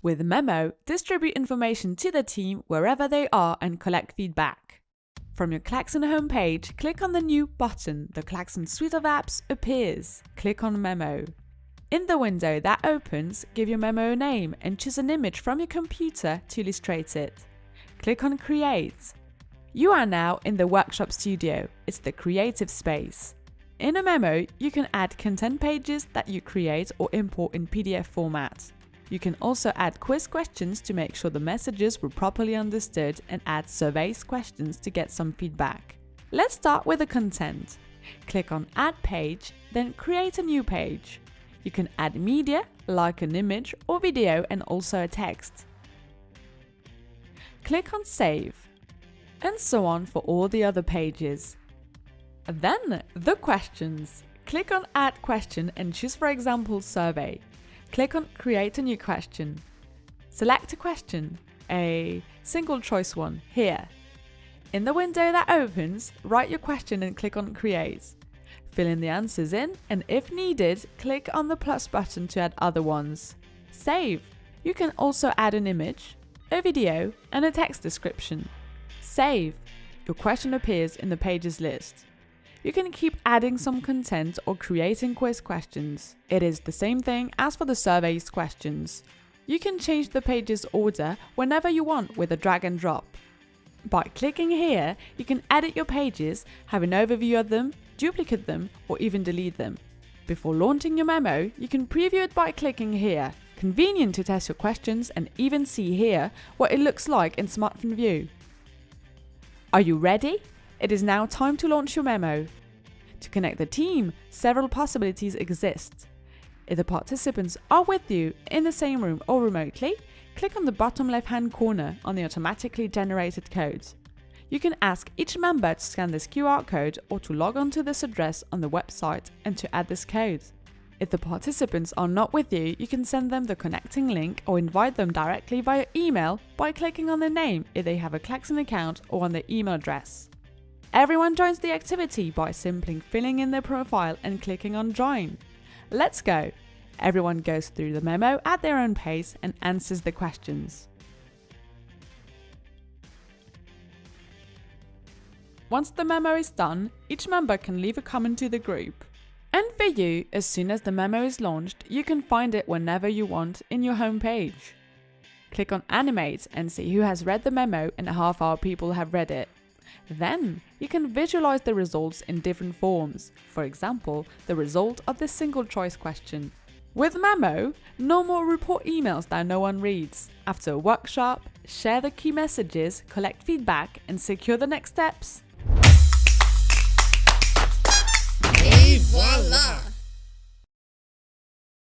With Memo, distribute information to the team wherever they are and collect feedback. From your Klaxoon homepage, click on the new button. The Klaxoon suite of apps appears. Click on Memo. In the window that opens, give your memo a name and choose an image from your computer to illustrate it. Click on Create. You are now in the workshop studio. It's the creative space. In a memo, you can add content pages that you create or import in PDF format. You can also add quiz questions to make sure the messages were properly understood and add surveys questions to get some feedback. Let's start with the content. Click on Add Page, then create a new page. You can add media, like an image or video, and also a text. Click on Save, and so on for all the other pages. Then, the questions. Click on Add Question and choose, for example, Survey. Click on Create a new question. Select a question, a single choice one, here. In the window that opens, write your question and click on Create. Fill in the answers in, and if needed, click on the plus button to add other ones. Save. You can also add an image, a video, and a text description. Save. Your question appears in the pages list. You can keep adding some content or creating quiz questions. It is the same thing as for the surveys questions. You can change the page's order whenever you want with a drag and drop. By clicking here, you can edit your pages, have an overview of them, duplicate them, or even delete them. Before launching your memo, you can preview it by clicking here. Convenient to test your questions and even see here what it looks like in smartphone view. Are you ready? It is now time to launch your memo. To connect the team, several possibilities exist. If the participants are with you in the same room or remotely, click on the bottom left-hand corner on the automatically generated code. You can ask each member to scan this QR code or to log on to this address on the website and to add this code. If the participants are not with you, you can send them the connecting link or invite them directly via email by clicking on their name if they have a Klaxoon account or on their email address. Everyone joins the activity by simply filling in their profile and clicking on Join. Let's go! Everyone goes through the memo at their own pace and answers the questions. Once the memo is done, each member can leave a comment to the group. And for you, as soon as the memo is launched, you can find it whenever you want in your home page. Click on Animate and see who has read the memo and how far people have read it. Then, you can visualize the results in different forms, for example, the result of this single choice question. With Memo, no more report emails that no one reads. After a workshop, share the key messages, collect feedback, and secure the next steps.